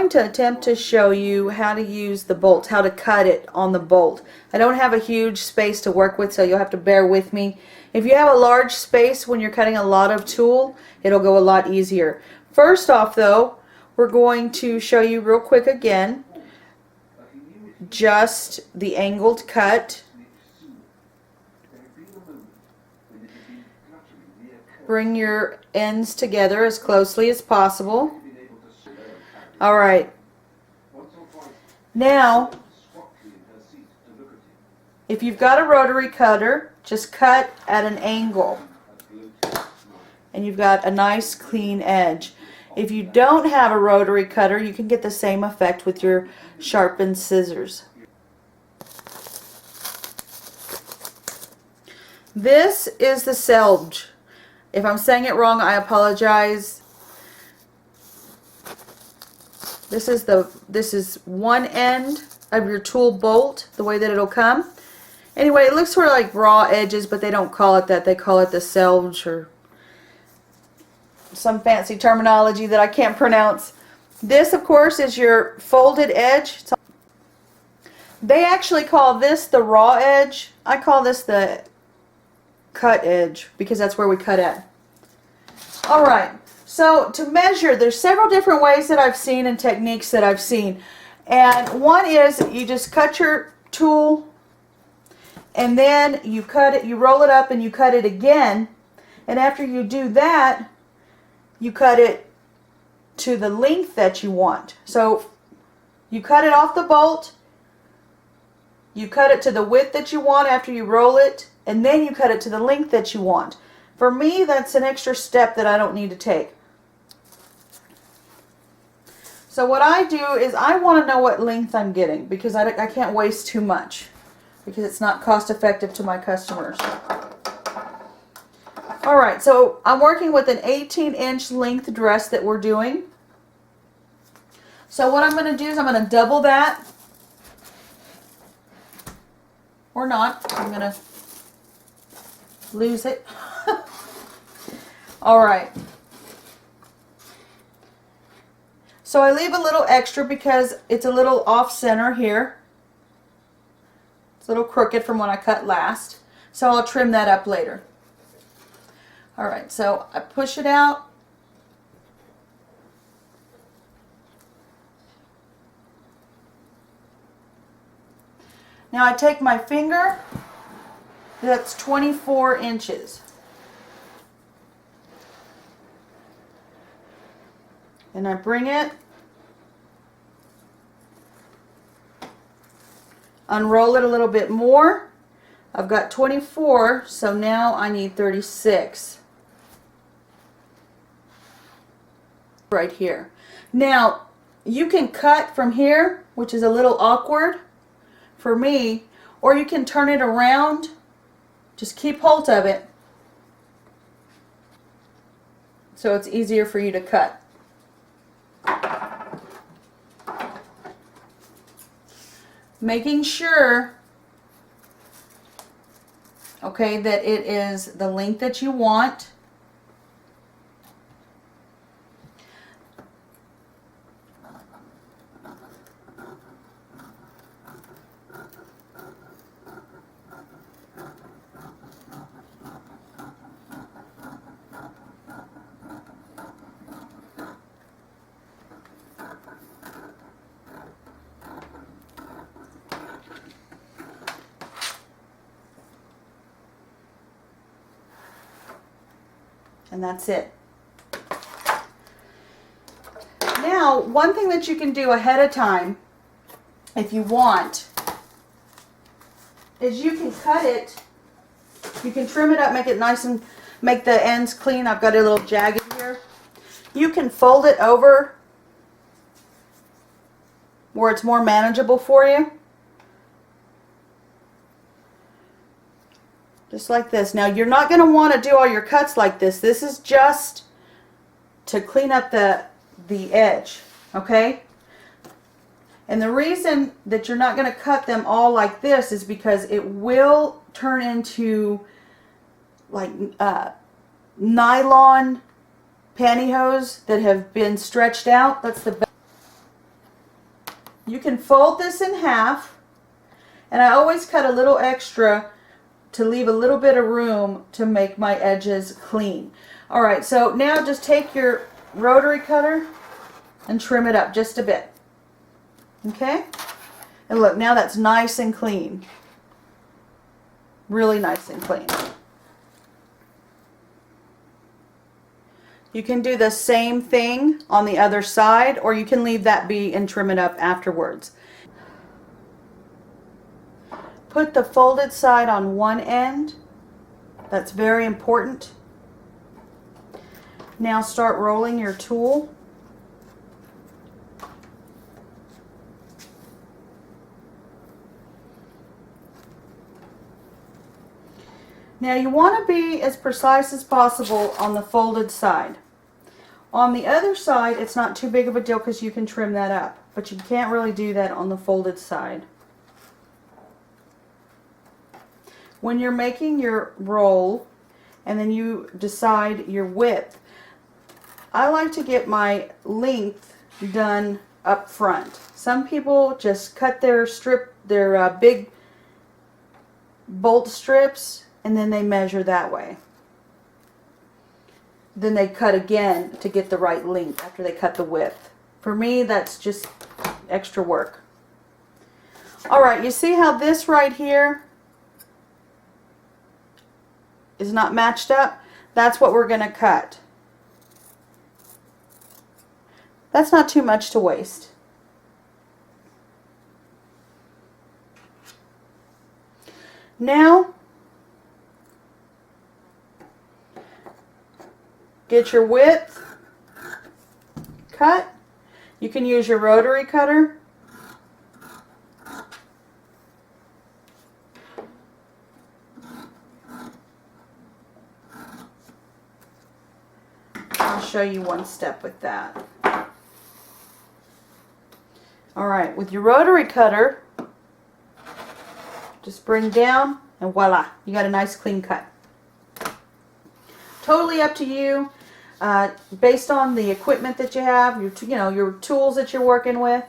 going to attempt to show you how to use the bolts, how to cut it on the bolt. I don't have a huge space to work with, so you'll have to bear with me. If you have a large space when you're cutting a lot of tulle, it'll go a lot easier. First off though, we're going to show you real quick again just the angled cut. Bring your ends together as closely as possible. Alright, now if you've got a rotary cutter, just cut at an angle and you've got a nice clean edge. If you don't have a rotary cutter, you can get the same effect with your sharpened scissors. This is the selge. If I'm saying it wrong, I apologize. This is one end of your tulle bolt, the way that it'll come. Anyway, it looks sort of like raw edges, but they don't call it that. They call it the selge or some fancy terminology that I can't pronounce. This, of course, is your folded edge. They actually call this the raw edge. I call this the cut edge because that's where we cut at. Alright, so to measure, there's several different ways that I've seen and techniques that I've seen. And one is you just cut your tulle and then you cut it, you roll it up and you cut it again. And after you do that, you cut it to the length that you want. So you cut it off the bolt, you cut it to the width that you want after you roll it, and then you cut it to the length that you want. For me, that's an extra step that I don't need to take. So what I do is I want to know what length I'm getting because I can't waste too much because it's not cost effective to my customers. Alright, so I'm working with an 18-inch length dress that we're doing. So what I'm going to do is I'm going to double that. Or not. I'm going to lose it. Alright. So I leave a little extra because it's a little off center here. It's a little crooked from when I cut last. So I'll trim that up later. Alright, so I push it out. Now I take my finger, that's 24 inches. And I bring it, unroll it a little bit more. I've got 24, so now I need 36. Right here. Now, you can cut from here, which is a little awkward for me, or you can turn it around. Just keep hold of it so it's easier for you to cut. Making sure, okay, that it is the length that you want. And that's it. Now, one thing that you can do ahead of time, if you want, is you can cut it, you can trim it up, make it nice and make the ends clean. I've got a little jagged here. You can fold it over where it's more manageable for you. Just like this. Now you're not going to want to do all your cuts like this. This is just to clean up the edge, okay? And the reason that you're not going to cut them all like this is because it will turn into like nylon pantyhose that have been stretched out. That's the best. You can fold this in half, and I always cut a little extra to leave a little bit of room to make my edges clean. Alright, so now just take your rotary cutter and trim it up just a bit. Okay? And look, now that's nice and clean. Really nice and clean. You can do the same thing on the other side, or you can leave that be and trim it up afterwards. Put the folded side on one end. That's very important. Now start rolling your tool. Now you want to be as precise as possible on the folded side. On the other side, it's not too big of a deal because you can trim that up, but you can't really do that on the folded side. When you're making your roll and then you decide your width, I like to get my length done up front. Some people just cut their big bolt strips and then they measure that way. Then they cut again to get the right length after they cut the width. For me, that's just extra work. Alright, you see how this right here is not matched up? That's what we're going to cut. That's not too much to waste. Now, get your width cut. You can use your rotary cutter. I'll show you one step with that. Alright, with your rotary cutter, just bring down and voila, you got a nice clean cut. Totally up to you, based on the equipment that you have, your tools that you're working with.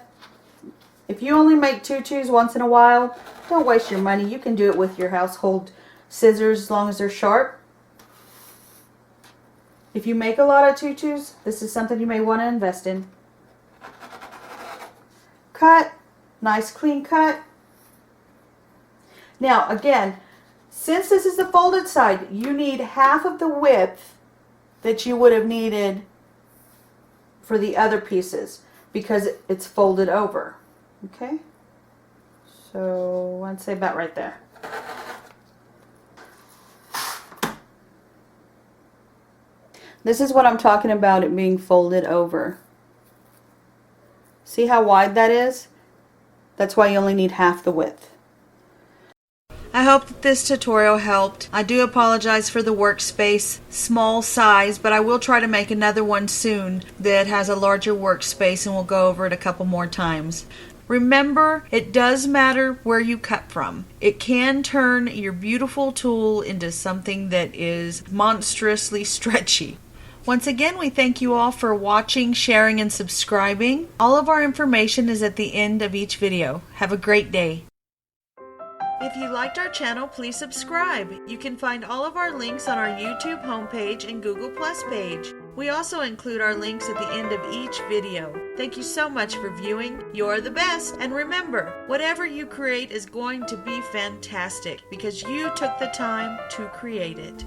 If you only make tutus once in a while, don't waste your money. You can do it with your household scissors as long as they're sharp. If you make a lot of tutus, this is something you may want to invest in. Cut, nice clean cut. Now again, since this is the folded side, you need half of the width that you would have needed for the other pieces because it's folded over. Okay? So I'd say about right there. This is what I'm talking about, it being folded over. See how wide that is? That's why you only need half the width. I hope that this tutorial helped. I do apologize for the workspace small size, but I will try to make another one soon that has a larger workspace and we'll go over it a couple more times. Remember, it does matter where you cut from. It can turn your beautiful tool into something that is monstrously stretchy. Once again, we thank you all for watching, sharing, and subscribing. All of our information is at the end of each video. Have a great day. If you liked our channel, please subscribe. You can find all of our links on our YouTube homepage and Google Plus page. We also include our links at the end of each video. Thank you so much for viewing. You're the best. And remember, whatever you create is going to be fantastic because you took the time to create it.